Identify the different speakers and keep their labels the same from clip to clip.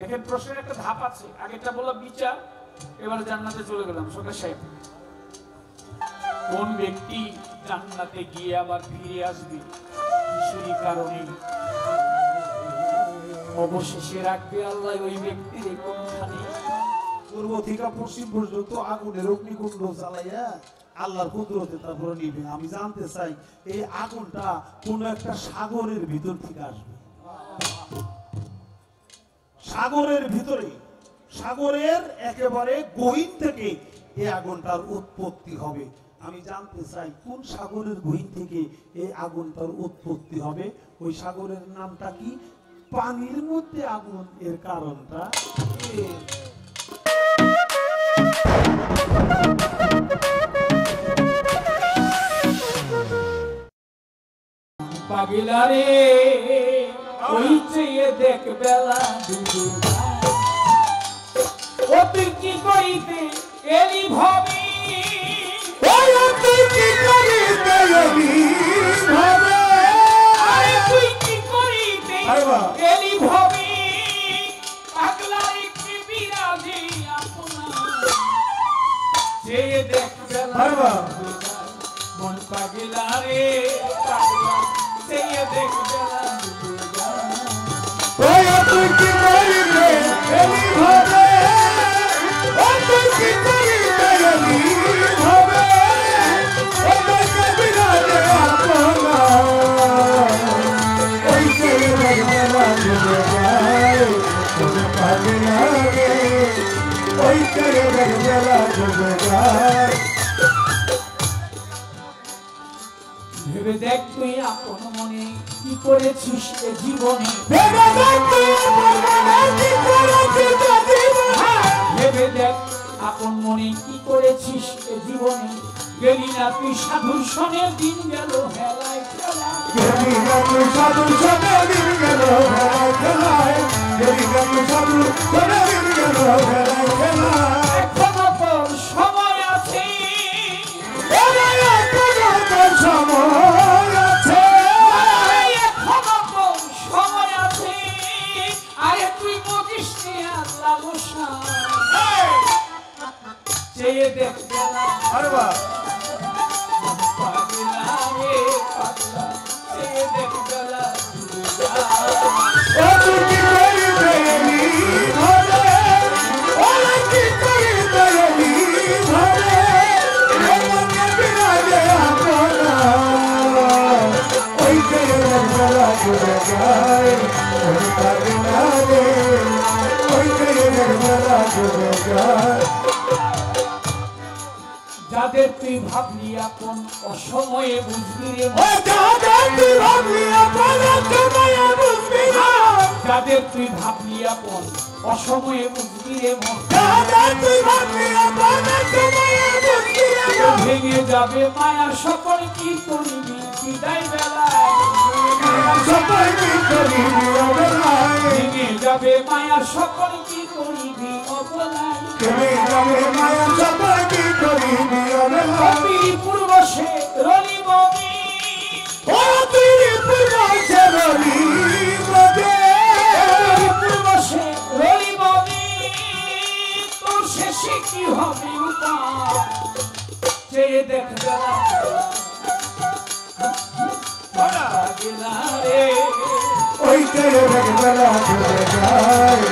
Speaker 1: দেখেন প্রশ্নের একটা ধাপ আছে, আগেটা বললাম বিচার, এবার জান্নাতে চলে গেলাম। সরকার সাহেব, কোন ব্যক্তি জান্নাতে গিয়ে আবার ফিরে আসবে কিসেরই কারণে, অবশেষে রাখবে আল্লাহ ওই ব্যক্তির কোনখানে?
Speaker 2: পূর্ব থেকে পশ্চিম পর্যন্ত আগুনের অগ্নিকুণ্ড জ্বালাইয়া আল্লাহর কুদরতে তারপরে নিবে। আমি জানতে চাই এই আগুনটা কোন একটা সাগরের ভিতর থেকে আসবে, সাগরের ভিতরে, সাগরের একেবারে গহীন থেকে এই আগুনটার উৎপত্তি হবে। আমি জানতে চাই কোন সাগরের গহীন থেকে এই আগুনটার উৎপত্তি হবে, ওই সাগরের নামটা কি, পানির মধ্যে আগুন, এর কারণটা
Speaker 1: পাগলা রে ওই চেয়ে দেখ বেলা ডুবে, ও তুই কি করিতে এলি ভাবি,
Speaker 2: তুই কি করিতে এলি ভাবে,
Speaker 1: আরে তুই কি করিতে এলি ভাবি, পাগলার একটি বিরাজি আপনা চেয়ে দেখ বেলা মন পাগলা রে, পাগলা চেয়ে দেখ বেলা
Speaker 2: তুই কি করিতে এলি ভাবে, তুই কি করিতে এলি ভাবে, বিরাজে আপনা ওই চেয়ে দেখ বেলা ডুবে যায়, পাগলা রে ওই চেয়ে দেখ বেলা ডুবে যায়।
Speaker 1: ভেবে দেখ তুই আপন মনে কি করেছিস এ জীবনে,
Speaker 2: ভেবে দেখ তুই আপন মনে কি করেছিস এ জীবনে,
Speaker 1: ভেবে দেখ আপন মনে কি করেছিস এ জীবনে, গেলি না তুই সাধুর সনে দিন গেল হেলায় খেলায়,
Speaker 2: গেলি না তুই সাধুর সনে দিন গেল হেলায় খেলায়, গেলি না তুই সাধুর সনে দিন গেল হেলায় খেলায়।
Speaker 1: এখনো তোর সময় আছে,
Speaker 2: এখনো তোর সময় আছে,
Speaker 1: এখনো তোর সময় আছে, আরে তুই বুঝিস নি আল্লাহ বসা চেয়ে দেখ বেলা,
Speaker 2: আরে বাহ,
Speaker 1: পাগলা রে পাগলা চেয়ে দেখ বেলা
Speaker 2: তুই কি করিতে এলি ভাবে, কি করিতে এলি ভাবে, বিরাজে আপনা ওই চেয়ে দেখ বেলা ডুবে যায়, পাগলা রে ওই চেয়ে দেখ বেলা ডুবে যায়।
Speaker 1: যাদের তুই ভাবলি আপন অসময়ে বুঝবি রে,
Speaker 2: যাদের তুই ভাবলি আপন অসময়ে বুঝবি না,
Speaker 1: যাদের তুই ভাবলি আপন অসময়ে বুঝবি রে মন,
Speaker 2: যাদের তুই ভাবলি আপন অসময়ে বুঝবি না,
Speaker 1: ভেঙে যাবে মায়ার সকল কি করিবি বিদায় বেলায়,
Speaker 2: সকল কি করিবি অবলায়,
Speaker 1: ভেঙে যাবে মায়ার সকল কি করিবি অবলায়,
Speaker 2: ভেঙে যাবে মায়ার সকল কি করিবি অবলায়।
Speaker 1: কপির পূর্বশে রলিবনি,
Speaker 2: ও তুই পূর্বশে রলিবনি,
Speaker 1: পূর্বশে রলিবনি, তোর শেষে কি হবে উপায় চেয়ে দেখ বেলা, পাগলা রে
Speaker 2: ওই চেয়ে দেখ বেলা ডুবে যায়,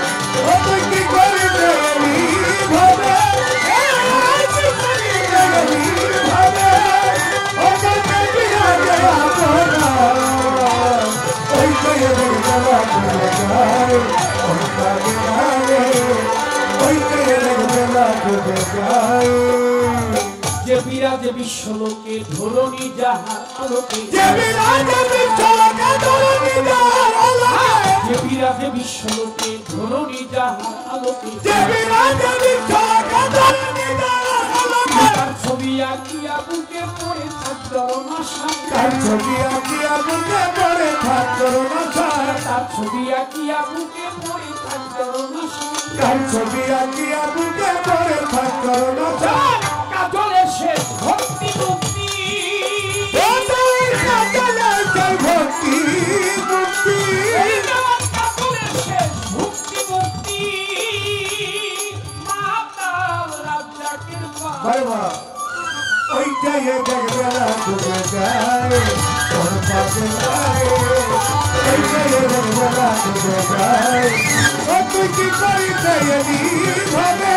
Speaker 2: ও তুই কি করিতে এলি ভাবে, কি করিতে এলি ভাবে, ও তোকে বিরাজে আপনা ওই চেয়ে দেখ বেলা ডুবে যায়, ওই পাগলা রে ওই চেয়ে দেখ বেলা ডুবে যায়।
Speaker 1: যে বিরাজে বিশ্বলোকে ধরণী যাহার আলোকে,
Speaker 2: যে বিরাজে বিশ্বলোকে ধরণী যাহার আলোকে,
Speaker 1: যে বিরাজে বিশ্বলোকে ধরণী যাহার আলোকে,
Speaker 2: যে বিরাজে বিশ্বলোকে ধরণী যাহার আলোকে,
Speaker 1: তার ছবি আঁকিয়া বুকে পড়ে থাক চরণা
Speaker 2: তার ছবি আঁকিয়া বুকে পড়ে থাক চরণা ছায়,
Speaker 1: তার ছবি আঁকিয়া বুকে পড়ে থাক চরণা
Speaker 2: তার ছবি আঁকিয়া বুকে পড়ে থাক চরণা ছায়,
Speaker 1: কাজলে শেষ ভক্তি মুক্তি,
Speaker 2: কাজলে শেষ ভক্তি মুক্তি,
Speaker 1: কাজলে শেষ ভক্তি মুক্তি,
Speaker 2: বাবা ওইটাই জগবেলা ডুবে যায় তোর পাশে যায় ওইটাই জগবেলা ডুবে যায় ও তুই কি করিতে এলি ভাবে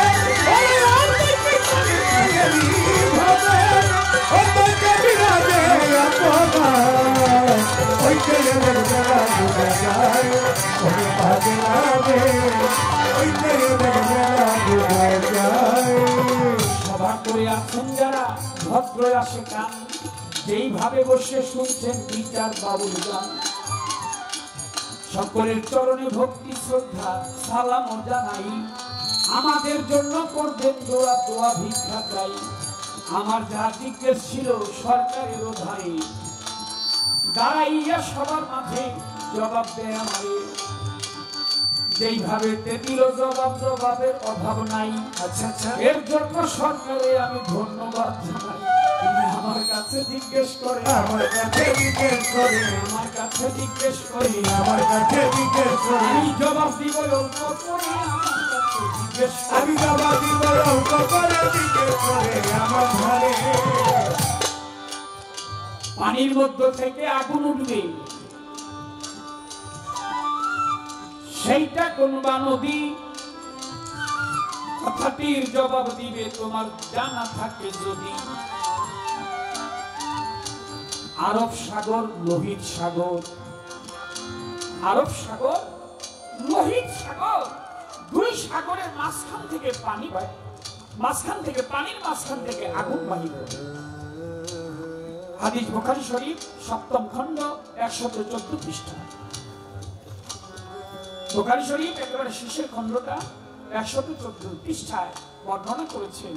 Speaker 2: ও তুই কে বিরাজে আপনা ওইটাই জগবেলা ডুবে যায় তোর পাশে লাগে ওইটাই জগবেলা ডুবে যায়
Speaker 1: সভা করে আছেন যারা ভদ্র আসে কান যেইভাবে বসে শুনছেন বিচার বাবুল গান সকলের চরণে ভক্তি শ্রদ্ধা সালাম জানাই আমাদের জন্য করবেন দোয়া দোয়া ভিক্ষা চাই আমার যা জিজ্ঞেস ছিল সরকারের ধারে দাঁড়াইয়া সবার মাঝে জবাব দেয় আমারে যেইভাবে দিল জবাবের অভাব নাই
Speaker 2: আচ্ছা আচ্ছা
Speaker 1: এর জন্য সরকারে আমি ধন্যবাদ জানাই তিনি আমার কাছে জিজ্ঞেস করে
Speaker 2: আমার কাছে জিজ্ঞেস করে
Speaker 1: আমার কাছে জিজ্ঞেস করি
Speaker 2: আমার কাছে জিজ্ঞেস করে
Speaker 1: আমি জবাব দিব অল্প করে আমার কাছে জিজ্ঞেস
Speaker 2: আমি বাবা দিব অঙ্ক করে জিজ্ঞেস করে আমার ঘরে
Speaker 1: পানির মধ্য থেকে আগুন উঠবে সেইটা কোন বা নদী কথাটির জবাব দিবে তোমার জানা থাকে যদি আরব সাগর লোহিত সাগর আরব সাগর লোহিত সাগর দুই সাগরের মাঝখান থেকে পানি বাহির পানির মাঝখান থেকে আগুন বাহির হাদিস বুখারী শরীফ 7ম খণ্ড 114 পৃষ্ঠা বুখারী শরীফ একেবারে শেষের খণ্ডটা 114 পৃষ্ঠায় বর্ণনা করেছেন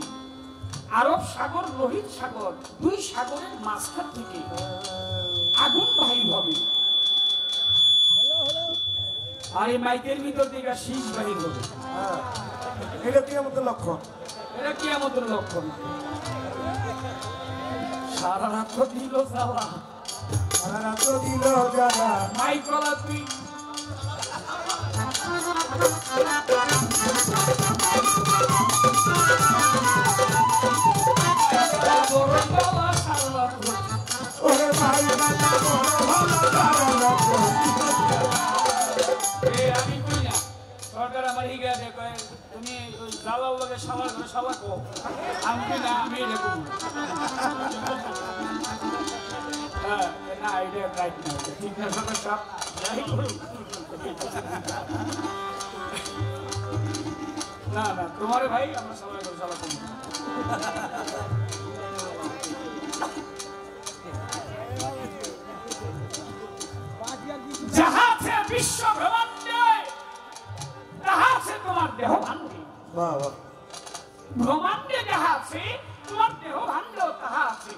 Speaker 1: আরব সাগর লোহিত সাগর দুই সাগরের মাঝখান থেকে আগুন বাহির হবে আর এই মাইকের ভিতর থেকে শীষ বাহির হবে
Speaker 2: এটা কি আমাদের লক্ষণ
Speaker 1: এটা কি আমাদের লক্ষণ সারা রাত দিল জ্বালা
Speaker 2: সারা রাত দিল জ্বালা
Speaker 1: মাইক গলা তুই
Speaker 2: ওরে ভাই বাবা ভালো সারা রাত
Speaker 1: আমি কই না সরকার আমার হিগা দেখো তুমি জ্বালাও লাগে সবার ঘরে সবার কো আমি কই না আমি দেখো না আইডিয়া রাইট না ঠিক না সবার সব না না তোমার ভাই আমরা সবাই ঘরে সবার কো যাহা আছে বিশ্ব ব্রহ্মাণ্ডে তাহা আছে তোমার দেহ ভাণ্ডে
Speaker 2: বাবা
Speaker 1: ব্রহ্মাণ্ডে যাহা আছে তোমার দেহ ভাণ্ড তাহা আছে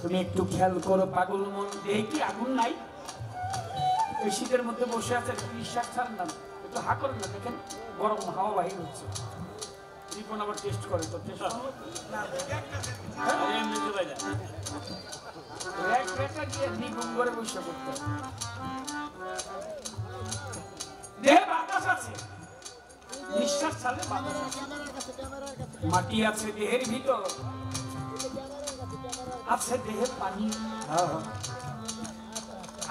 Speaker 1: তুমি একটু খেয়াল করো পাগল মন দেহে কি আগুন নাই এই শীতের মধ্যে বসে আছে নিঃশ্বাস ছাড়েন না একটু হা করেন না দেখেন গরম হাওয়া বাহির হচ্ছে জীবন আবার টেস্ট করে তো টেস্ট নিগুম করে বসে করতে দেহে বাতাস আছে নিঃশ্বাস ছাড়লে বাতাস আছে মাটি আছে দেহের ভিতর আছে দেহের পানি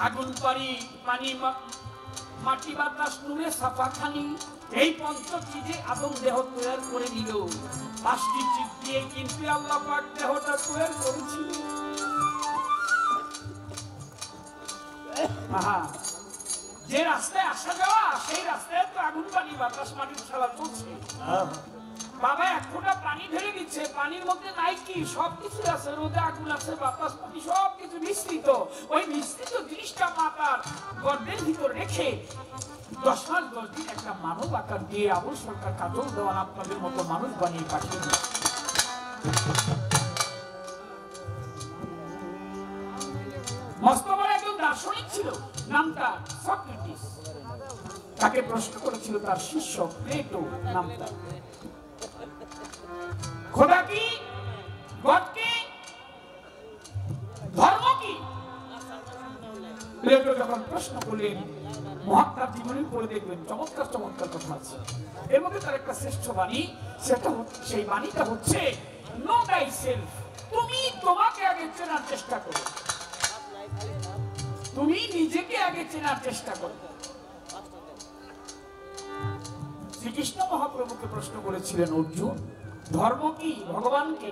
Speaker 1: আগুন পানি মাটি বাতাস নুরে সাফা খানি এই পঞ্চ চিজে আদম দেহ তৈরি করে নিল 5টি চিজ দিয়ে কিন্তু আল্লাহ পাক দেহটা তৈরি করেছিল যে রাস্তায় আসা যাওয়া সেই রাস্তায় তো আগুন পানি বাতাস মাটির খেলা চলছে বাবা এক ফোঁটা পানি ঢেলে দিচ্ছে পানির মধ্যে নাই কি সবকিছু আছে রোদে আগুন আছে বাতাস পানি সবকিছু মিশ্রিত ওই মিশ্রিত জিনিসটা মাতার গর্ভের ভিতর রেখে 10 মাস 10 দিন একটা মানব আকার দিয়ে আবুল সরকার কাজল দেওয়ান আপনাদের মতো মানুষ বানিয়ে পাঠিয়ে দিচ্ছে মস্ত বড় একজন দার্শনিক ছিল নামটা সক্রেটিস তাকে প্রশ্ন করেছিল তার শিষ্য প্লেটো নামটা খোদা কি গড কি ধর্ম কি প্লেটো যখন প্রশ্ন করলেন মহাত্মার জীবনী পড়ে দেখবেন চমৎকার চমৎকার কথা আছে এর মধ্যে তার একটা শ্রেষ্ঠ বাণী সেটা সেই বাণীটা হচ্ছে নো দাই সেলফ, তুমি তোমাকে আগে চেনার চেষ্টা করো, তুমি নিজেকে আগে চেনার চেষ্টা করো। শ্রীকৃষ্ণ মহাপ্রভুকে প্রশ্ন করেছিলেন অর্জুন, ধর্ম কি, ভগবান কে?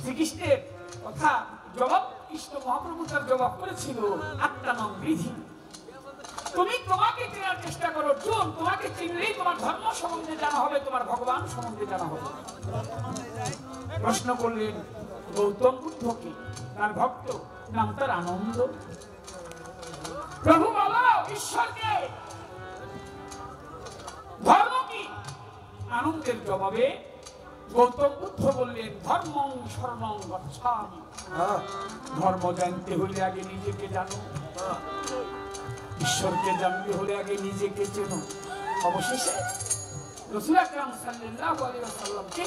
Speaker 1: শ্রীকৃষ্ণের কথা জবাব কৃষ্ণ মহাপ্রভু তার জবাব করেছিল আত্মানং বিধি, তুমি তোমাকে চেনার চেষ্টা করো অর্জুন, তোমাকে চিনলেই তোমার ধর্ম সম্বন্ধে জানা হবে, তোমার ভগবান সম্বন্ধে জানা হবে। প্রশ্ন করলেন গৌতম বুদ্ধকে, তার ভক্ত, নাম তার আনন্দ, প্রভু বলো ঈশ্বরকে, ধর্ম কি? আনন্দের জবাবে গৌতম বুদ্ধ বললেন ধর্মং শরণং গচ্ছামি, ধর্ম জানতে হলে আগে নিজেকে জানো, ঈশ্বরকে জানতে হলে আগে নিজেকে চেনো। অবশেষে রাসূল আকরাম সাল্লাল্লাহু আলাইহি ওয়াসাল্লামকে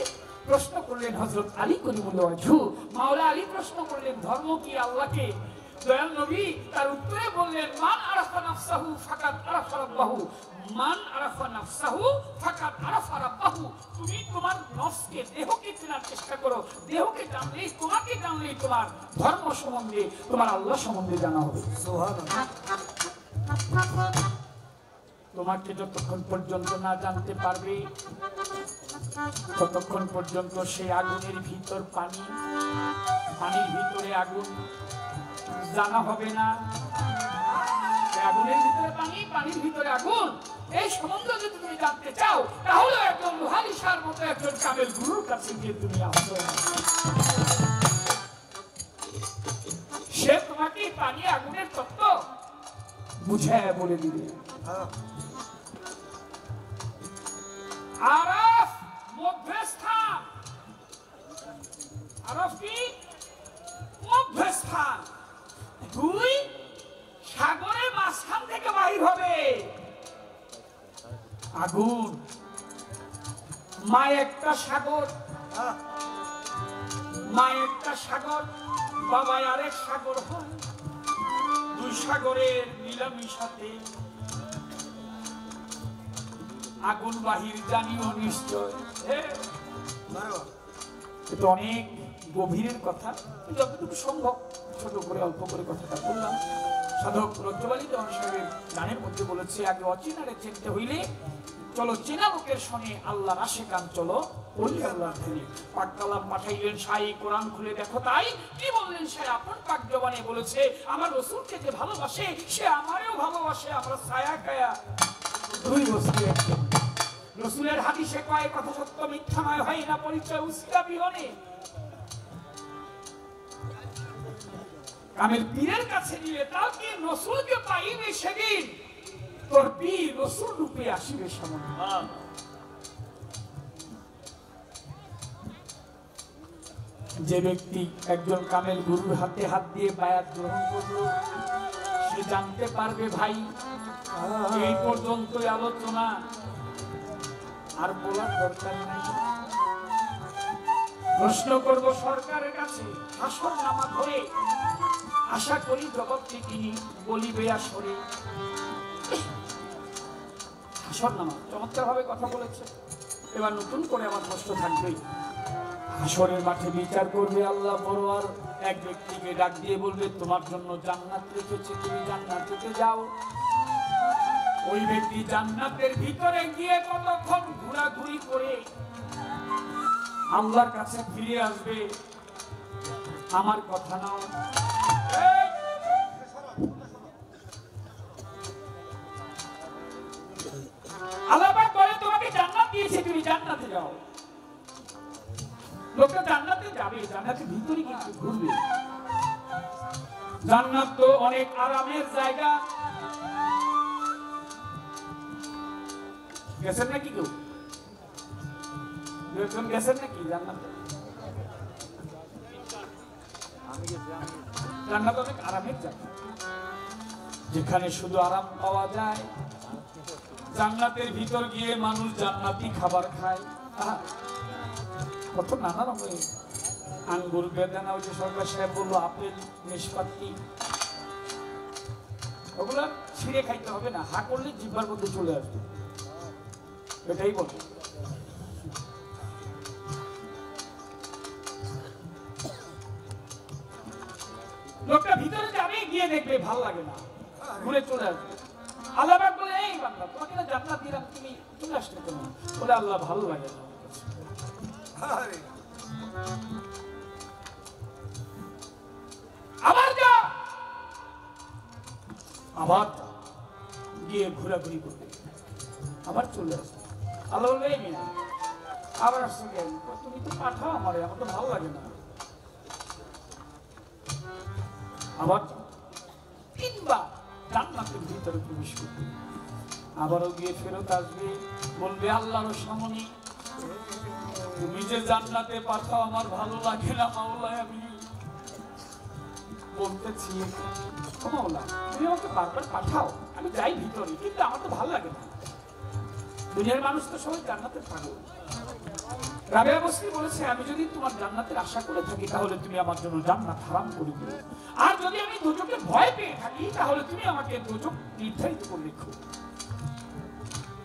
Speaker 1: প্রশ্ন করলেন হযরত আলী করিমুল্লাহ ওয়াজহু, মাওলা আলী প্রশ্ন করলেন ধর্ম কি, আল্লাহকে? দয়াল নবী তার উত্তরে বললেন মান আরাফা নাফসাহু ফাকাদ আরাফা রাব্বাহু, মান আরাফা নাফসাহু ফাকাদ আরাফা রাব্বাহু, তুমি তোমার নফসকে, দেহকে চেনার চেষ্টা করো, দেহকে জানলেই, তোমাকে জানলেই তোমার ধর্ম সম্বন্ধে, তোমার আল্লাহ সম্বন্ধে জানা হবে। সুবহানাল্লাহ। তোমাকে যতক্ষণ পর্যন্ত না জানতে পারবে ততক্ষণ পর্যন্ত সেই আগুনের ভিতর পানি, পানির ভিতরে আগুন জানা হবে না। আগুনের ভিতরে পানি, পানির ভিতরে আগুন, এই সম্বন্ধে যদি তুমি জানতে চাও তাহলে একজন লোহালিশার মতো একজন কামেল গুরুর কাছে গিয়ে তুমি আসো, সে তোমাকে পানি আগুনের তত্ত্ব বুঝায় বলে দিবে। আরফ মধ্যস্থান, আরফ কি? মধ্যস্থান, দুই সাগরের মাঝখান থেকে বাহির হবে আগুন। মা একটা সাগর, মা একটা সাগর, বাবা আরেক সাগর হয়, দুই সাগরের মিলামিশাতে আগুন বাহির, জানিও নিশ্চয়। এটা অনেক গভীরের কথা, যতটুকু সম্ভব ছোট করে অল্প করে কথাটা বললাম। সাধক রজ্জবালী দেওয়ান সাহেবের গানের মধ্যে বলেছে আগে অচেনারে চিনতে হইলে চলো চেনা লোকের সঙ্গে আল্লাহর আশেকান চলো বলি আল্লাহর ধনী। পাক কালাম পাঠাইলেন সাই, কোরআন খুলে দেখো তাই, কি বললেন সে আপন পাক জবানে বলেছে আমার রাসূলকে যে ভালোবাসে সে আমারেও ভালোবাসে, আমরা ছায়া কায়া দুই বস্তু একজন। রাসূলের হাদিসে কয় কথা সত্য মিথ্যা নয়, হয় না পরিচয় উসিলা বিহনে। কামেল পীরের কাছে নিয়ে তাও কি রাসূলকে পাইবে সেদিন, তোর পীর রাসূল রূপে আসিবে সামনে। যে ব্যক্তি একজন কামেল গুরুর হাতে হাত দিয়ে বায়াত গ্রহণ করলো সে জানতে পারবে ভাই এই পর্যন্তই আলোচনা, আর বলার দরকার নাই। প্রশ্ন করব সরকারের কাছে হাসর নামা ধরে, আশা করি জগৎকে তিনি বলিবে আসরে। হাসর নামা চমৎকার ভাবে কথা বলেছে, এবার নতুন করে আমার প্রশ্ন থাকবে। হাসরের মাঠে বিচার করবে আল্লাহ পরওয়ার, এক ব্যক্তিকে ডাক দিয়ে বলবে তোমার জন্য জান্নাত রেখেছে, তুমি জান্নাতে যাও। ওই ব্যক্তি জান্নাতের ভিতরে গিয়ে কতক্ষণ ঘোরাঘুরি করে আল্লাহর কাছে ফিরে আসবে। আমার কথা নাও, আল্লাহ পাক বলে তোমাকে জান্নাত দিয়েছে, তুমি জান্নাতে যাও। লোকটা জান্নাতে যাবে, জান্নাতের ভিতরে কিন্তু ঘুরবে। জান্নাত তো অনেক আরামের জায়গা। গেছেন নাকি কেউ? গেছেন নাকি জান্নাতে? জান্নাত অনেক আরামের জায়গা, যেখানে শুধু আরাম পাওয়া যায়। জান্নাতের ভিতর গিয়ে মানুষ জান্নাতি খাবার খায়, কত নানা রকমের আঙ্গুর, বেদানা, ওই যে সরকার সাহেব বললো আপেল, নেশপাতি, ওগুলা ছিঁড়ে খাইতে হবে না, হা করলে জিহ্বার মধ্যে চলে আসবে, এটাই বলে। লোকটা ভিতরে যাবে, গিয়ে দেখবে ভালো লাগে না, ঘুরে চলে আসবে। আল্লাহ পাক বলে, এই বান্দা, তোমাকে না জান্নাত দিলাম, তুমি চলে আসলে কেন? বলে, আল্লাহ ভালো লাগে না। আবার যা, আবার গিয়ে ঘোরাঘুরি করবে, আবার চলে আসবে। আল্লাহ বলবে, এই মিয়া আবার আসছে কেন? তুমি তো পাঠাও আমারে, আমার তো ভালো লাগে না। আবার তিনবার জান্নাতের ভিতরে প্রবেশ করবে, আবারও গিয়ে ফেরত আসবে, বলবে, আল্লাহর সামনে তুমি যে জান্নাতে পাঠাও আমার ভালো লাগে না মাওলা। আমি বলতেছি, মাওলা তুমি আমাকে বারবার পাঠাও, আমি যাই ভিতরে, কিন্তু আমার তো ভালো লাগে না। দুনিয়ার মানুষ তো সবাই জান্নাতের পাগল। রাবেয়া বসরি বলেছে, আমি যদি তোমার জান্নাতের আশা করে থাকি তাহলে তুমি আমার জন্য জান্নাত হারাম করে দিও, আর যদি আমি দোজখে ভয় পেয়ে থাকি তাহলে তুমি আমাকে দোজখ নির্ধারিত করে রেখো।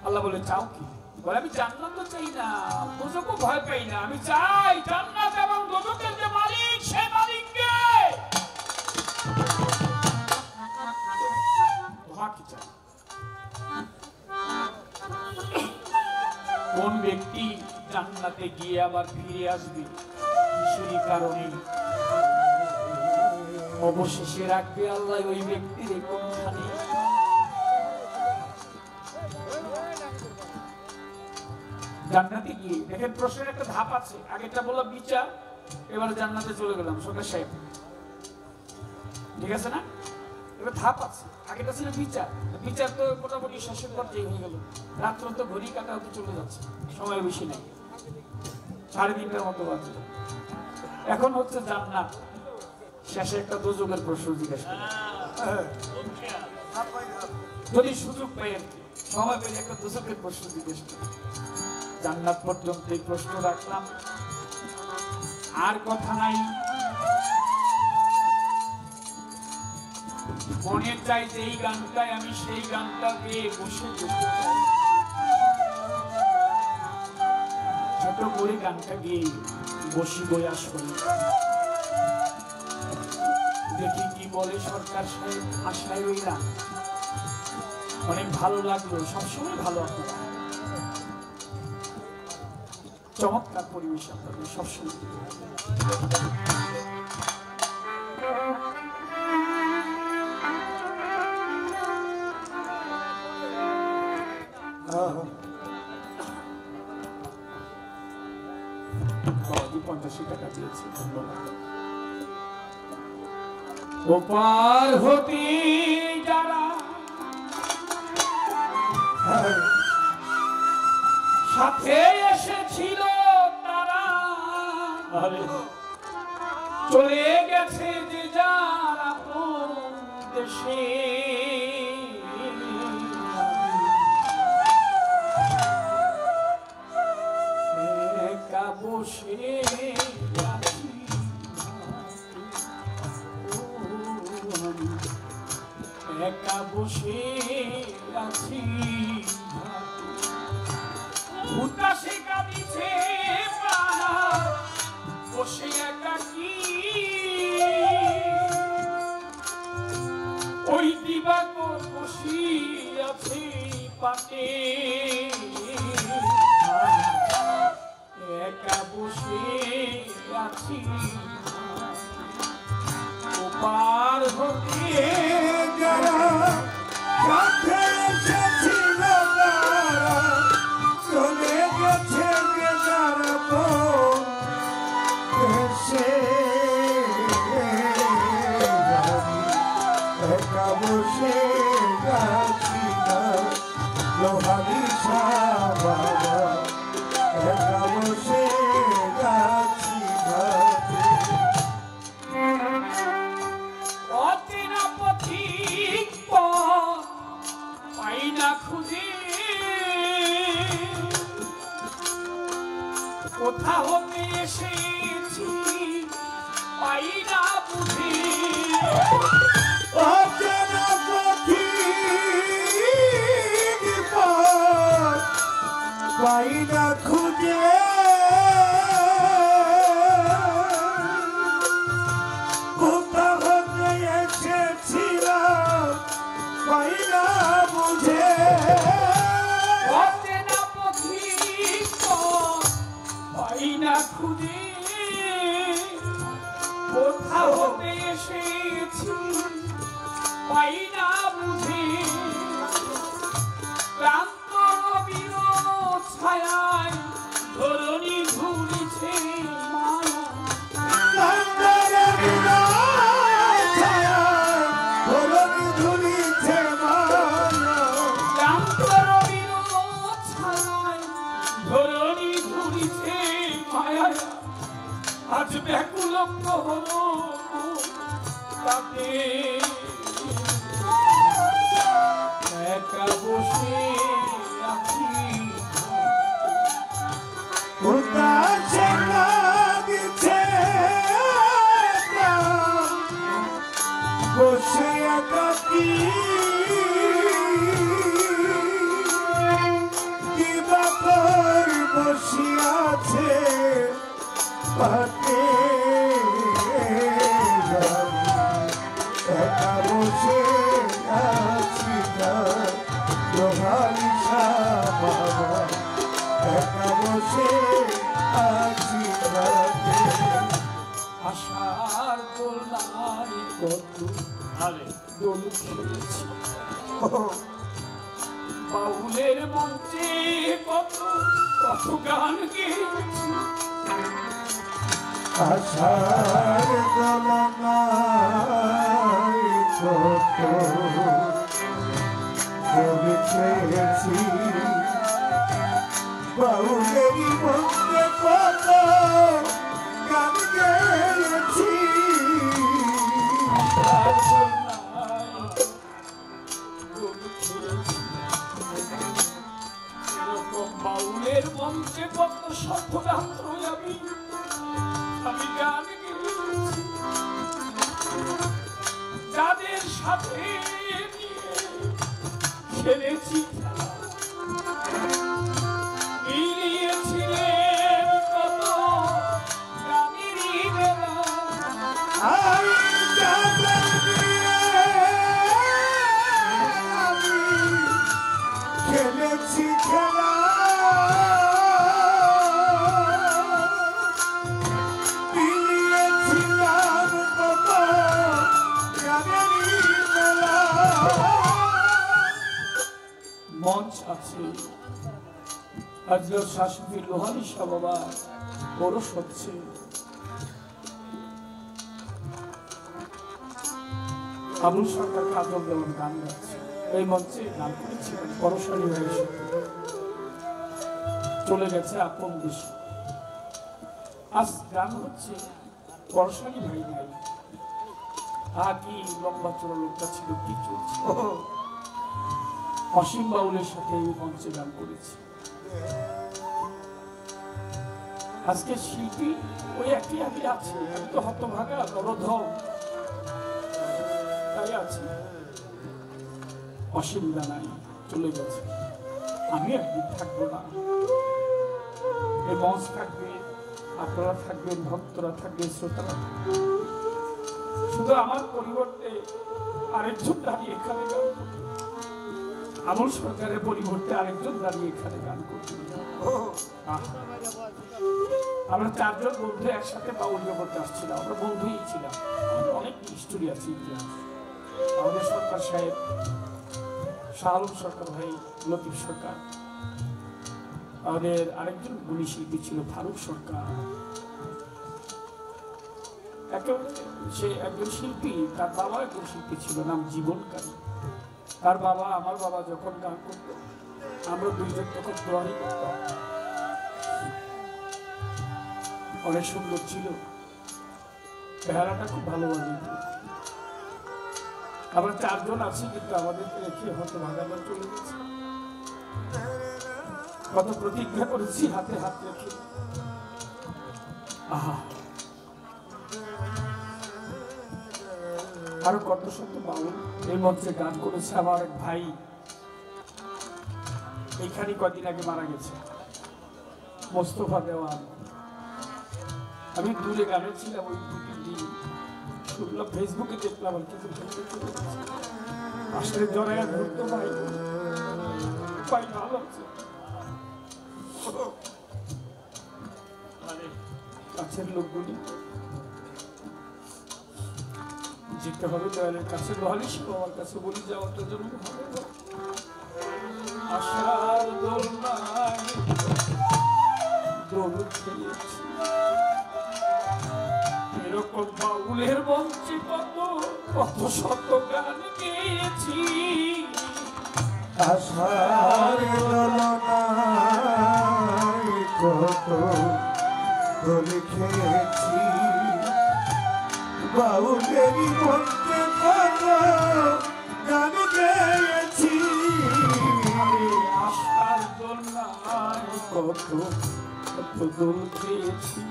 Speaker 1: আল্লাহ বলে, চাও কি? বলে, আমি জান্নাত তো চাই না, দোজখও ভয় পাই না, আমি চাই জান্নাত এবং দোজখের যে মালিক, সেই মালিককে। তোমাকে চাই। কোন ব্যক্তি জান্নাতে গিয়ে আবার ফিরে আসবে কিশোরী কারণে, অবশেষে রাখবে আল্লাহ ওই ব্যক্তির কোনখানে। জান্নাতে গিয়ে দেখেন, প্রশ্নের একটা ধাপ আছে। আগেটা বললাম বিচার, এবারে জান্নাতে চলে গেলাম সরকার সাহেব, ঠিক আছে না? এবার ধাপ আছে। আগেটা ছিল বিচার, বিচার তো মোটামুটি শেষের পর্যায়ে হয়ে গেল। রাত্র তো ঘড়ি কাটা হতে চলে যাচ্ছে, সময় বেশি নেই, 3:30টার মতো বাজে। এখন হচ্ছে জান্নাত। শেষে একটা দোজখের প্রশ্ন জিজ্ঞাসা করে, যদি সুযোগ পাই আর কি, সময় পেলে একটা দোজখের প্রশ্ন জিজ্ঞাসা করে। জান্নাত পর্যন্ত এই প্রশ্ন রাখলাম, আর কথা নাই। মনে চাই যে এই গানটায় আমি সেই গানটা গেয়ে বসে যেতে চাই, ছোট করে গানটা গিয়ে বসি বই আসবে, দেখি কি বলে সরকার সাহেব। আশায় রইলাম, অনেক ভালো লাগলো, সবসময় ভালো। আপনারা চমৎকার পরিবেশ, আপনাদের সবসময়। বাবাজি 85 টাকা দিয়েছে, ধন্যবাদ। ওপার হতে যারা সাথে এসেছিল তারা চলে গেছে যে যার আপন দেশে। একা বসে আছি, একা বসে আছি, উদাসে কাঁদিছে প্রাণ, বসে একাকী। ওই দিবাকর বসি আছে পাটে, একা বসে আছি। ওপার হতে
Speaker 2: যারা সাথে এসেছিল তারা চলে গেছে যে যার আপন দেশে। একা বসে আছি না লোহারি বাবা, একা বসে আছি না।
Speaker 1: অচেনা পথিক পথ পাই না খুঁজে, কোথা হতে এসেছি পাই না বুঝি।
Speaker 2: অচেনা পথিক পথ পাই না খুঁজে, কোথা হতে
Speaker 1: ছায়ায় ধরণী ঘুরেছে মায়া আজ ব্যাকুল হলো তাতে একা বসে আছি
Speaker 2: বসে একাকি কি বাপর বসিয়াছে পাতে একা বসে আছি না লোহালিশা বাবা একা বসে আছি রাতে
Speaker 1: আশার দোলায় কত দোল খেলেছি বাউলের মঞ্চে কত কত গান গেয়েছি
Speaker 2: আশার দোলনায় কত দোল খেয়েছি বাউলেরই মধ্যে কত গান গেয়েছি
Speaker 1: বাউলের মঞ্চে কত শব্দ গান আমি গান গেয়েছি যাদের সাথে খেলেছি মিলিয়েছিলেন কত গানেরই বেলা
Speaker 2: খেলেছি খেলা দিয়েছিলাম কত গানেরই মেলা
Speaker 1: মঞ্চ আছে আজকের শাশুড়ি লোহানিশা বাবা পরশ হচ্ছে আবুল সরকার কাজল দেওয়ার গান গাচ্ছে এই মঞ্চে গান করেছিলেন পরশালী হয়ে চলে গেছে আপন দেশে আজ গান হচ্ছে পরশালী ভাই নাই আগে লম্বা চোরা লোকটা ছিল কি চলছে অসীম বাউলের সাথে এই মঞ্চে গান করেছি আজকে শিল্পী ওই একই আমি আছে আমি তো হতভাগা নরধম তাই আছি অসুবিধা নাই চলে গেছে আমি একদিন থাকবো না এই মঞ্চ থাকবে আপনারা থাকবেন ভক্তরা থাকবে শ্রোতারা শুধু আমার পরিবর্তে আরেকজন দাঁড়িয়ে এখানে গান করবে আমল সরকারের পরিবর্তে আরেকজন দাঁড়িয়ে এখানে গান করবে আমরা চারজন বন্ধু একসাথে বাউল করতে আসছিলাম আমরা বন্ধুই ছিলাম অনেক হিস্টোরি আছে ইতিহাস আমাদের সরকার সাহেব শাহ আলম সরকার ভাই লতিফ সরকার আমাদের আরেকজন গুণী শিল্পী ছিল ফারুক সরকার একেবারে সে একজন শিল্পী তার বাবা একজন শিল্পী ছিল নাম জীবনকারী তার বাবা আমার বাবা যখন গান করত আমরা দুইজন তখন দোয়ারি করতাম অনেক সুন্দর ছিল চেহারাটা খুব ভালো বাজিত আমরা চারজন আছি কিন্তু আমাদেরকে রেখে হয়তো ভাগানো চলে গেছে কত প্রতিজ্ঞা করেছি হাতে হাত রেখে আহা আরো কত শত বাউল এই মঞ্চে গান করেছে আমার এক ভাই এইখানে কদিন আগে মারা গেছে মোস্তফা দেওয়ান আমি দূরে গানে ছিলাম ওই দুটি দিন শুনলাম ফেসবুকে দেখলাম আসলে জড়াইয়া ধরতো ভাই উপায় ভালো আছে কাছের লোকগুলি যেতে হবে দয়ালের কাছে লোহালিশ আমার কাছে বলি যাওয়াটা জন্য হবে আশার দোলনায় বাউলের মঞ্চে কত কত শত গান গেয়েছি,
Speaker 2: আশার দোলনায় কত তো লিখেছি, বাউলেরই মঞ্চে কত গান গেয়েছি,
Speaker 1: আশার দোলনায় কত কত দোল খেয়েছি,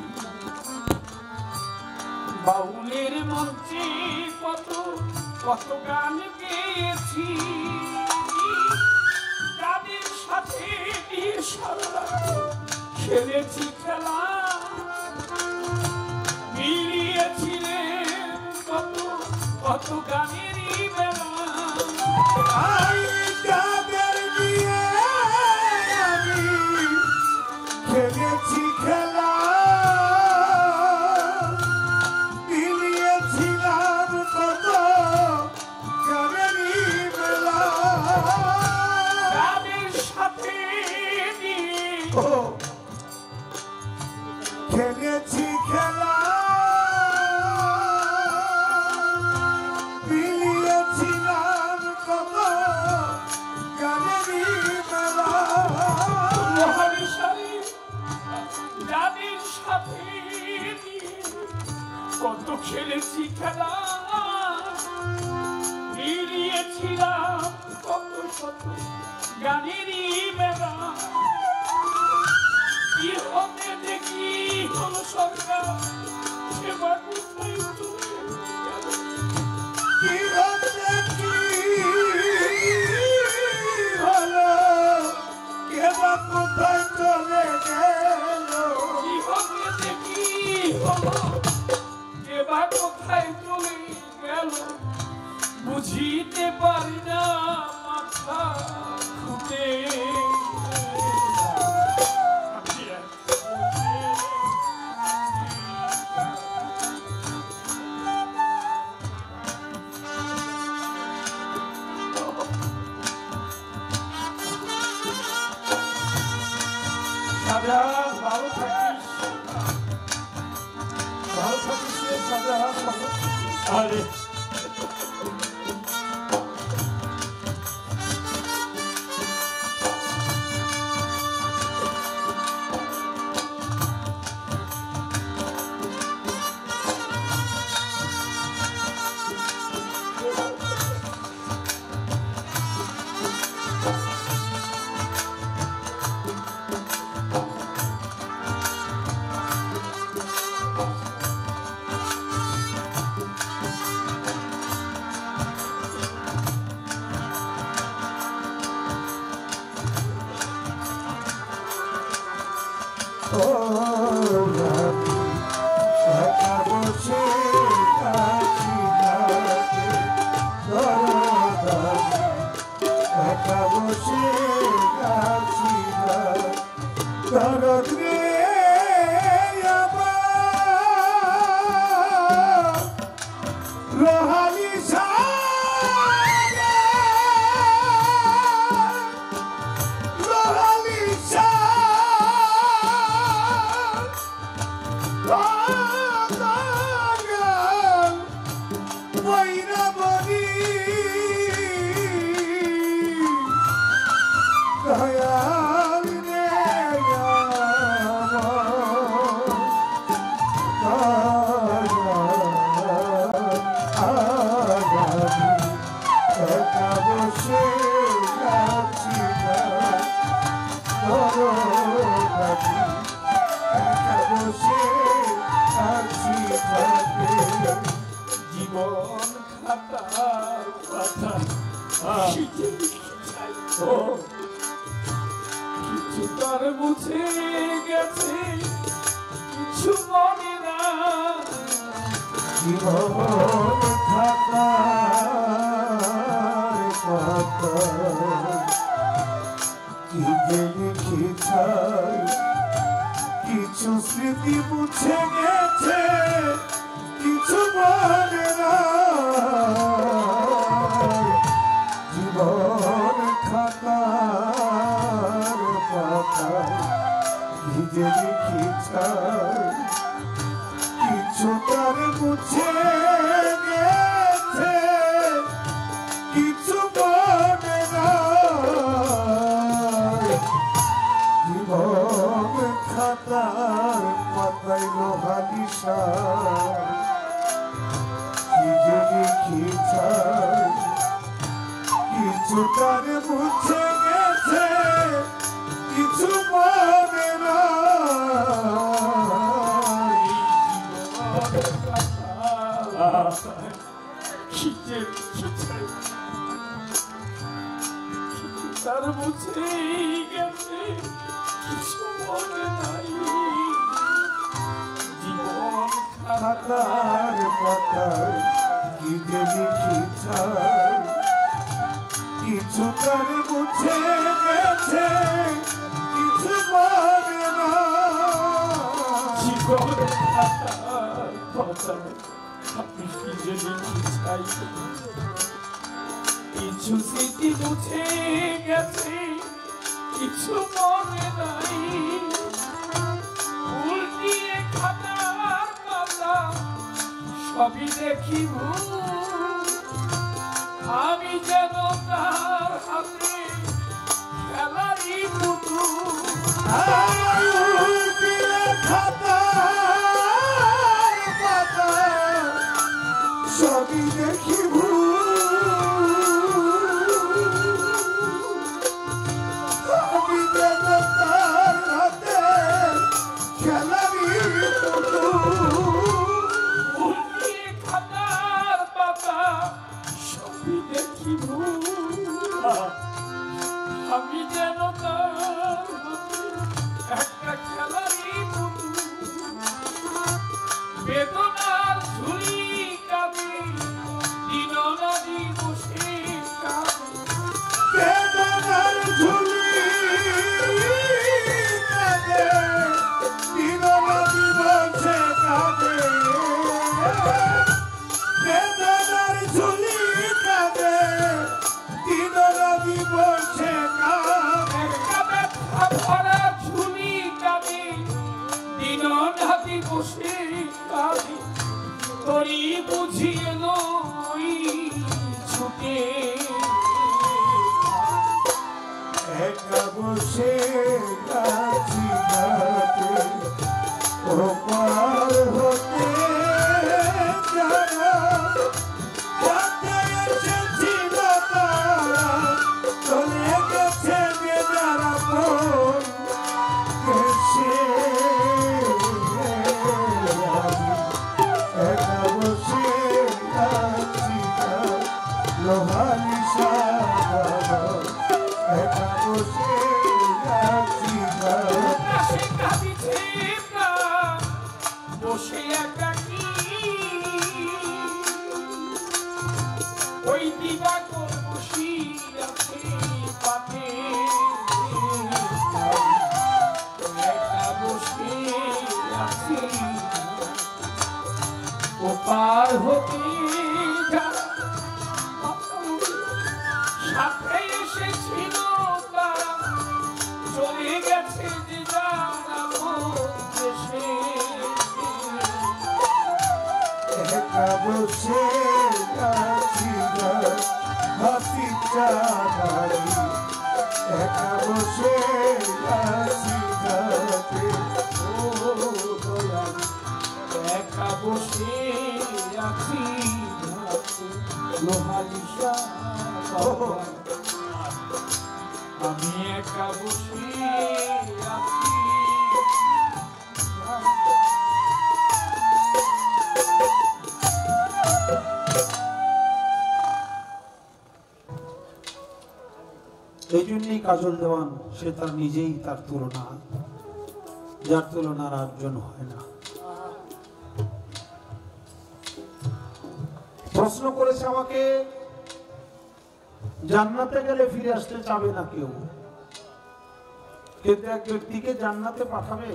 Speaker 1: বাউলের মঞ্চে কত কত গান গেয়েছি, গানের সাথে সারা খেলেছি খেলা, মিলিয়েছিলেন কত কত গানেরই বেলা,
Speaker 2: যাদের নিয়ে আমি খেলেছি খেলা, মিলিয়েছিলাম কত গানেরই মেলা,
Speaker 1: গানের সাথে
Speaker 2: খেলেছি খেলা, মিলিয়েছিলাম কত গানেরই মেলা,
Speaker 1: মহাবিশালী গানের সাথে কত খেলেছি খেলা, মিলিয়েছিলাম কত কত গানেরই মেলা, কি হতে দেখি হল সরকার সেবা কোথায় চলে গেল,
Speaker 2: কি হতে কি হলো, কেবা কোথায় চলে গেল,
Speaker 1: কি হতে দেখি হল সেবা কোথায় চলে গেল, বুঝিতে পারি না মাথা খুঁটে,
Speaker 2: সাজা ভালো থাকিস, ভালো থাকিস রে সাজা,
Speaker 1: আরে
Speaker 2: ও রানী একা বসে আছি ঘাটে, দরদানি একা বসে আছি ঘাটে, দরদ রে আমার রোহানি সাজে, রোহানি বৈরাবরী দয়াল রে একা বসে আছি একা বসে আছি
Speaker 1: জীবন খাতার কথা শিখে চাই, কিছু তার মুছে গেছে কিছু মনে না,
Speaker 2: জীবন খাতার কথা কি যে লিখি চাই, কিছু স্মৃতি মুছে গেছে কিছু মনে নাই, জীবন খাতার কথা কি যে লিখি চাই, কিছু কিছু তার মুছে গেছে কিছু মনে নাই জীবন খাতার পাতায় লোহালি সার কি যে লিখিছাই কিছু তার মুছে গেছে কিছু মনে নাই
Speaker 1: তার মুছে গেছে কিছু মনে নাই জীবন
Speaker 2: খাতার পাতায় কি যে লিখিছাই কিছু তার মুছে গেছে কিছু মনে নাই
Speaker 1: জীবন খাতার পাতায় আপনি কি যে লিখিছাই কিছু স্মৃতি মুছে গেছে কিছু মনে নাই উল্টিয়ে খাতার পাতা সবই দেখি আমি যেন তার হাতে খেলারি পুতুল
Speaker 2: খাতার পাতা সবই দেখি আমি যেন তার হাতে খেলারি
Speaker 1: উল্টিয়ে খাতার পাতা সবই দেখি আমি যেন তার হাতে একটা খেলারি পুতুল বেদনার ঝুলি কাঁদে দিনরাতি বসে কাঁদে
Speaker 2: বেদনার ঝুলি কাঁদে দিনরাতি বসে কাঁদে বেদনার ঝুলি কাঁদে দিনরাতি বসে কাঁদে
Speaker 1: একটা ব্যথা ভরা ঝুলি কাঁদে দিনরাতি বসে কাঁদে তোরই বুঝিয়ে নই ছুটে
Speaker 2: একা বসে কাছি ঘাটে ও পার হতে যারা যাতে এসেছিল তারা চলে গেছে বেচারা মন গেছে একা বসে কাছি লোহালি সারা একা বসে কাছি
Speaker 1: আকাশে কাঁদিছে প্রাণ, বসে একাকী ওই দিবাকর বসি আছে পাতে একা বসে আছি ও পার হতে যারা সাথে এসেছিল তারা চলে গেছে যে যারা দেশে
Speaker 2: একা বসে কাছি হাসি চাই একা বসে কাছি ঘাটে
Speaker 1: ও দয়াল একা বসে আছি লোহালিশা আমি একা বসে আছি
Speaker 3: এই জন্যই কাজল দেওয়ান সে তার নিজেই তার তুলনা, যার তুলনার আরেকজন হয় না। প্রশ্ন করেছে আমাকে, জান্নাতে গেলে ফিরে আসতে চাবে না কেউ, কিন্তু এক ব্যক্তিকে জান্নাতে পাঠাবে,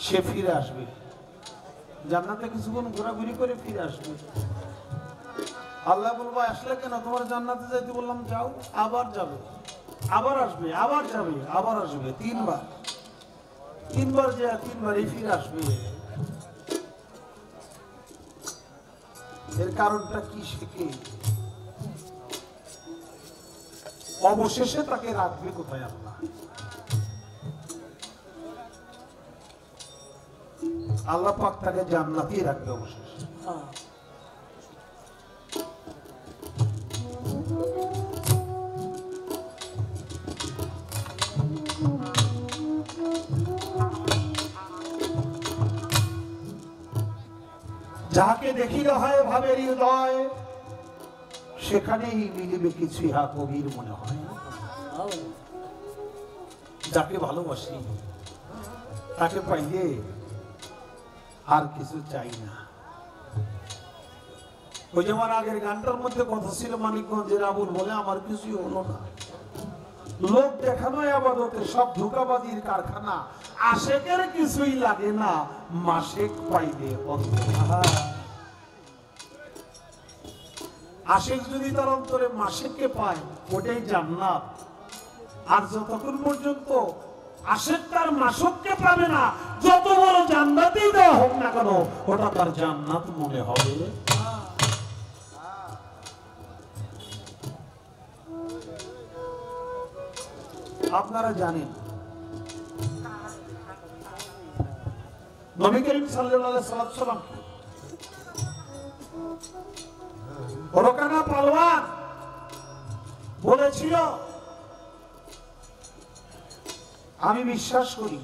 Speaker 3: সে ফিরে আসবে জান্নাতে, কিছুক্ষণ ঘোরাঘুরি করে ফিরে আসবে। আল্লাহ বলবো আসলে কেন, তোমার জান্নাতে যাইতে বললাম যাও, আবার যাবে, আবার আসবে, আবার যাবে, আবার আসবে, 3 বার। তিনবার যে তিনবারই ফিরে আসবে, এর কারণটা কি শেখে? অবশেষে তাকে রাখবে কোথায় আল্লাহ? আল্লাহ পাক তাকে জান্নাতেই রাখবে অবশেষে। যাকে দেখিলে হয় ভাবের হৃদয়, সেখানেই মিলিবে কিছু ইহা কবির মনে হয়। যাকে ভালোবাসি তাকে পাইলে আর কিছু চাই না। ওই যেমন আগের গানটার মধ্যে কথা ছিল, মানিকগঞ্জের আবুল বলে আমার কিছুই হলো না, লোক দেখানো আবাদতে সব ধোঁকাবাজির কারখানা, আশেকের কিছুই লাগে না, মাসেক পাইবে আশেক যদি তার অন্তরে মাসেককে পায় ওটাই জান্নাত। আর যতক্ষণ পর্যন্ত আশেক তার মাসককে পাবে না, যত বড় জান্নাতই দেওয়া হোক না কেন, ওটা তার জান্নাত মনে হবে। আপনারা জানেন নবী করিম সাল্লাল্লাহু আলাইহি ওয়াসাল্লাম রোকানা পালওয়ান বলেছিল, আমি বিশ্বাস করি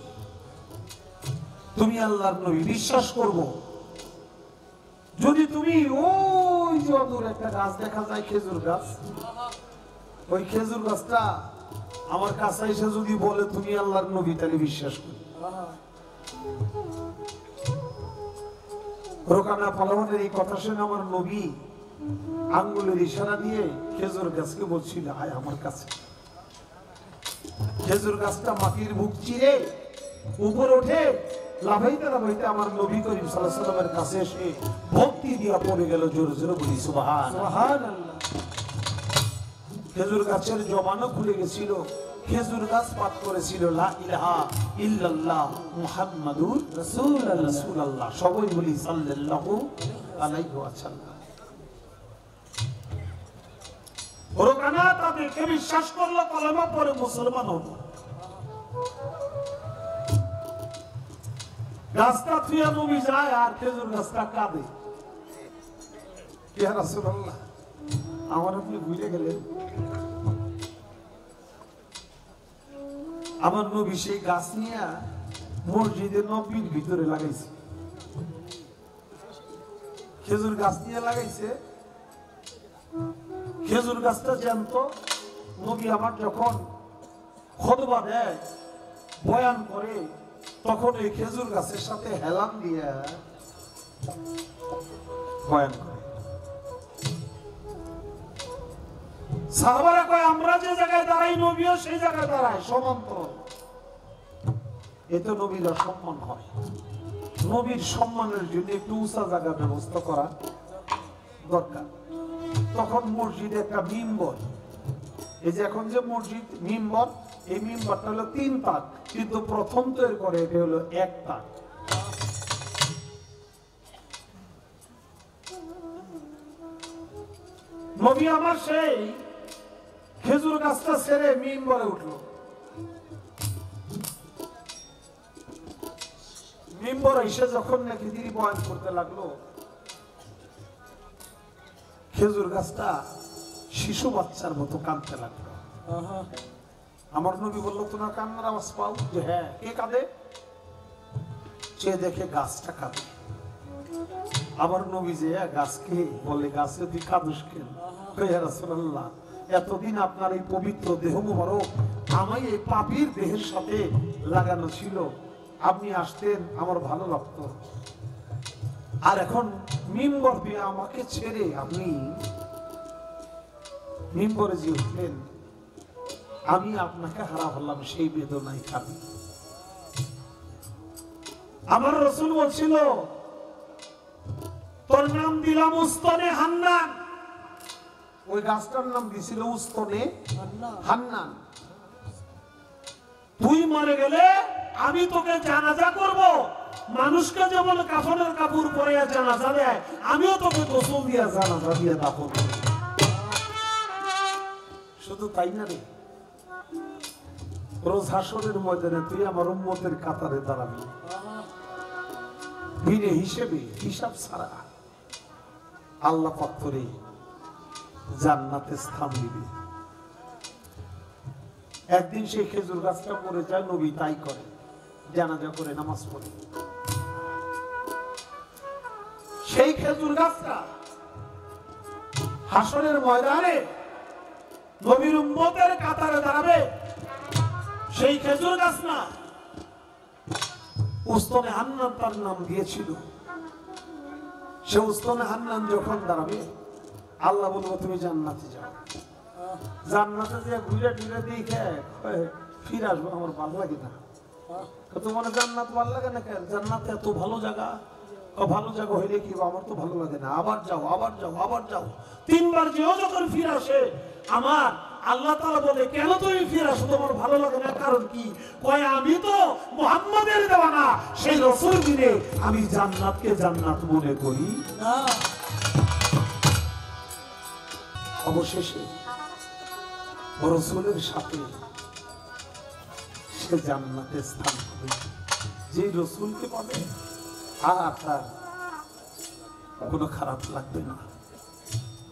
Speaker 3: তুমি আল্লাহর নবী, বিশ্বাস করব যদি তুমি ওই যে দূর একটা গাছ দেখা যায় খেজুর গাছ, ওই খেজুর গাছটা আমার কাছে এসে যদি বলে তুমি আল্লাহর নবী, তাহলে বিশ্বাস করি। রোকানা পালওয়ানের এই কথা শুনে আমার নবী আঙ্গুলের ইশারা দিয়ে খেজুর গাছকে বলছিল আয় আমার কাছে। খেজুর গাছটা মাটির বুক চিরে উপরে ওঠে, লাফাইতে লাফাইতে আমার নবী করিম সাল্লাল্লাহু আলাইহি ওয়াসাল্লামের কাছে এসে ভক্তি দিয়া পড়ে গেল, জোরে জোরে বলি সুবহানাল্লাহ। খেজুর গাছের জবানও খুলে গেছিল, খেজুর গাছ পাঠ করেছিল লা ইলাহা ইল্লাল্লাহ মুহাম্মাদুর রাসূলুল্লাহ। সবাই বলি সাল্লাল্লাহু আলাইহি ওয়াসাল্লাম। রোকানা তাদেরকে বিশ্বাস করলো, কলেমা পড়ে মুসলমান হলো। গাছটা থুয়া নবী যায় আর খেজুর গাছটা কাঁদে, ইয়া রাসূলুল্লাহ আমার আপনি ভুলে গেলেন। আমার নবী সেই গাছ নিয়ে মসজিদের নবীর ভিতরে লাগাইছে, খেজুর গাছ নিয়ে লাগাইছে। খেজুর গাছটা জ্যান্ত। নবী আমার যখন খুতবা দেয়, বয়ান করে, তখন এই খেজুর গাছের সাথে হেলান দিয়ে বয়ান করে। সাহাবারা কয় আমরা যে জায়গায় দাঁড়াই নবীও সেই জায়গায় দাঁড়ায় সমান্তরাল, এতে নবীর সম্মান হয়। নবীর সম্মানের জন্য একটু উঁচা জায়গা ব্যবস্থা করা দরকার। তখন মসজিদে একটা মিম্বর, এই যে এখন যে মসজিদ মিম্বর, এই মিম্বরটা হলো 3 তাক, কিন্তু প্রথম তৈরি করে এটা হলো 1 তাক। নবী আমার সেই খেজুর গাছটা ছেড়ে মিম্বরে উঠলো। মিম্বর এসে যখন নাকি তিনি বয়ান করতে লাগলো, খেজুর গাছটা শিশু বাচ্চার মতো কাঁদতে লাগলো। আমার নবী বললো তোমার কান্নার আওয়াজ পাও? যে হ্যাঁ। কে কাঁদে? সে দেখে গাছটা কাঁদে। আমার নবী যে গাছকে বলে, গাছে তুই কাঁদুস কেন? ইয়া রাসূলুল্লাহ এতদিন আপনার এই পবিত্র দেহ মুবারক আমায় এই পাপীর দেহের সাথে লাগানো ছিল, আপনি আসতেন আমার ভালো লাগতো, আর এখন মিম্বর দিয়ে আমাকে ছেড়ে আপনি মিম্বরে যে উঠলেন, আমি আপনাকে হারা হলাম, সেই বেদনায় খাবি। আমার রাসূল বলছিল তোর নাম দিলাম উস্তনে হান্নান। ওই গাছটার নাম দিছিল উস্তনে হান্নান। তুই মারা গেলে আমি তোকে জানাজা করব, মানুষকে যেমন কাফনের কাপড় পরে জানাজা দেয়, আমিও তোকে গোসল দিয়া জানাজা দিয়ে দাফন করব। শুধু তাই না রে, রোজ হাসরের ময়দানে তুই আমার উম্মতের কাতারে দাঁড়াবি, বিনে হিসেবে হিসাব ছাড়া আল্লাহ পাক তোরে জান্নাতে স্থান দিবে। একদিন সেই খেজুর গাছটা পড়ে যায়, নবী তাই করে, জানাজা করে নামাজ পড়ে। সেই খেজুর গাছটা হাসরের ময়দানে নবীর উম্মতের কাতারে দাঁড়াবে। সেই খেজুর গাছ না, উস্তনে হান্নান তার নাম দিয়েছিল। সে উস্তনে হান্নান যখন দাঁড়াবে, আল্লাহ বলবো তুমি জান্নাতে যাও। জান্নাতে যে ঘুরে ঘুরে দেখে ফিরে আসবো, আমার ভালো লাগে না। তোমার জান্নাত ভালো লাগে না কেন? জান্নাতে এত ভালো জায়গা, ভালো জায়গা হইলে কি আমার তো ভালো লাগে না। আবার যাও, আবার যাও, আবার যাও। তিনবার যেও যখন ফিরে আসে, আমার আল্লাহ তাআলা বলে কেন তুমি ফিরে আসো, তোমার ভালো লাগে না? কারণ কি? কয় আমি তো মুহাম্মাদের দেওয়ানা, সেই রাসূল দিনে আমি জান্নাতকে জান্নাত মনে করি না। অবশেষে রাসূলের সাথে সে জান্নাতে স্থান পাবে। যে রাসূলকে পাবে আর তার কোনো খারাপ লাগবে না।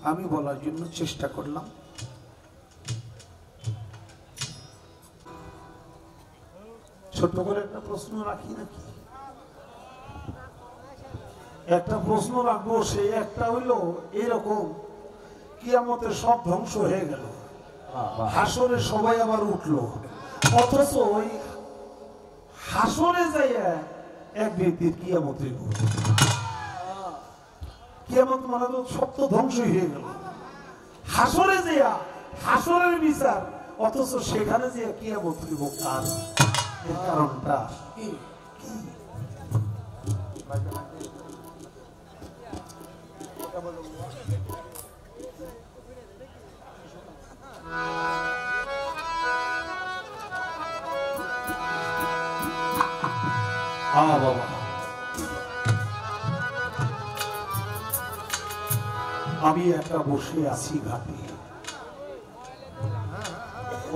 Speaker 3: আমি বলার জন্য চেষ্টা করলাম। ছোট্ট করে একটা প্রশ্ন রাখি নাকি? একটা প্রশ্ন রাখবো, সেই একটা হইলো এরকম, কিয়ামতের সব ধ্বংস হয়ে গেল, হাসরে সবাই আবার উঠলো, অথচ ওই হাসরে যাইয়া এক ব্যক্তির কিয়ামত হইব। কিয়ামত মানে তো সব তো ধ্বংসই হয়ে গেল, হাসরে যাইয়া হাসরের বিচার, অথচ সেখানে যে কিয়ামত হইব। কার কারণটা কি? বাবা, আমি একা বসে আছি ঘাটে,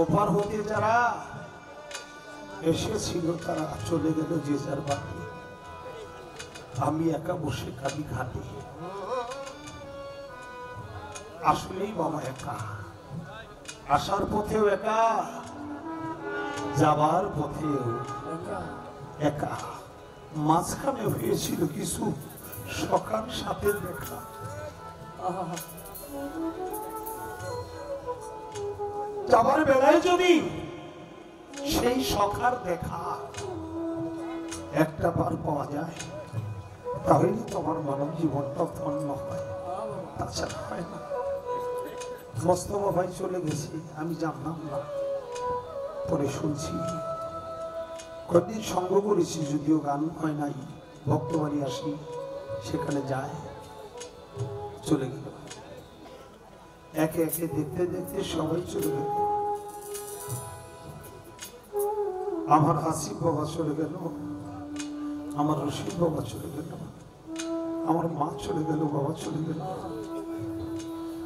Speaker 3: ওপার হতে যারা এসেছিল তারা চলে গেল যে যার বাড়ি। আমি একা বসে কাঁদি ঘাটে। আসলেই বাবা একা, আসার পথেও একা, যাবার পথেও একা। মাঝখানে হয়েছিল কিছু সকাল সাথে দেখা। যাবার বেলায় যদি সেই সখার দেখা একটা বার পাওয়া যায়, তাহলে তোমার মানব জীবনটা ধন্য হয়, তাছাড়া হয় না। মোস্তফা ভাই চলে গেছে, আমি জানলাম না, পরে শুনছি। কয়েকদিন সঙ্গ করেছি, যদিও গান হয় নাই, ভক্ত বাড়ি আসি, সেখানে যায়, চলে গেল। একে একে দেখতে দেখতে সবাই চলে গেল। আমার আসিফ বাবা চলে গেল, আমার রশিদ বাবা চলে গেল, আমার মা চলে গেল, বাবা চলে গেল,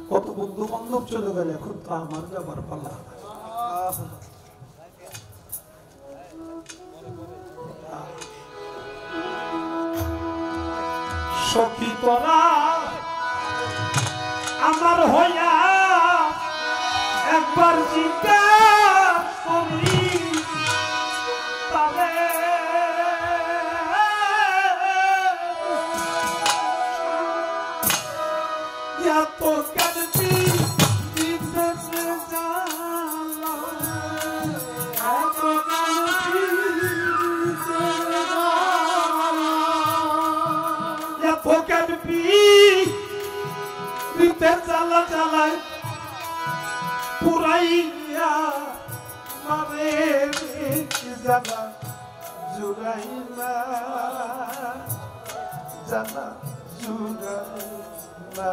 Speaker 3: কত বন্ধু বান্ধব চলে গেল। এখন তো আমার যাবার পালা। সখী তোরা আমার হইয়া একবার চিন্তা করি, তবে এত কাঁদছি দিতে জানা, এত কাঁদছি এত কাঁদবি দিতে জ্বালা জ্বালায় পুরাইয়া মারে জ্বালা জুড়াইলা, জ্বালা জুড়াইলা।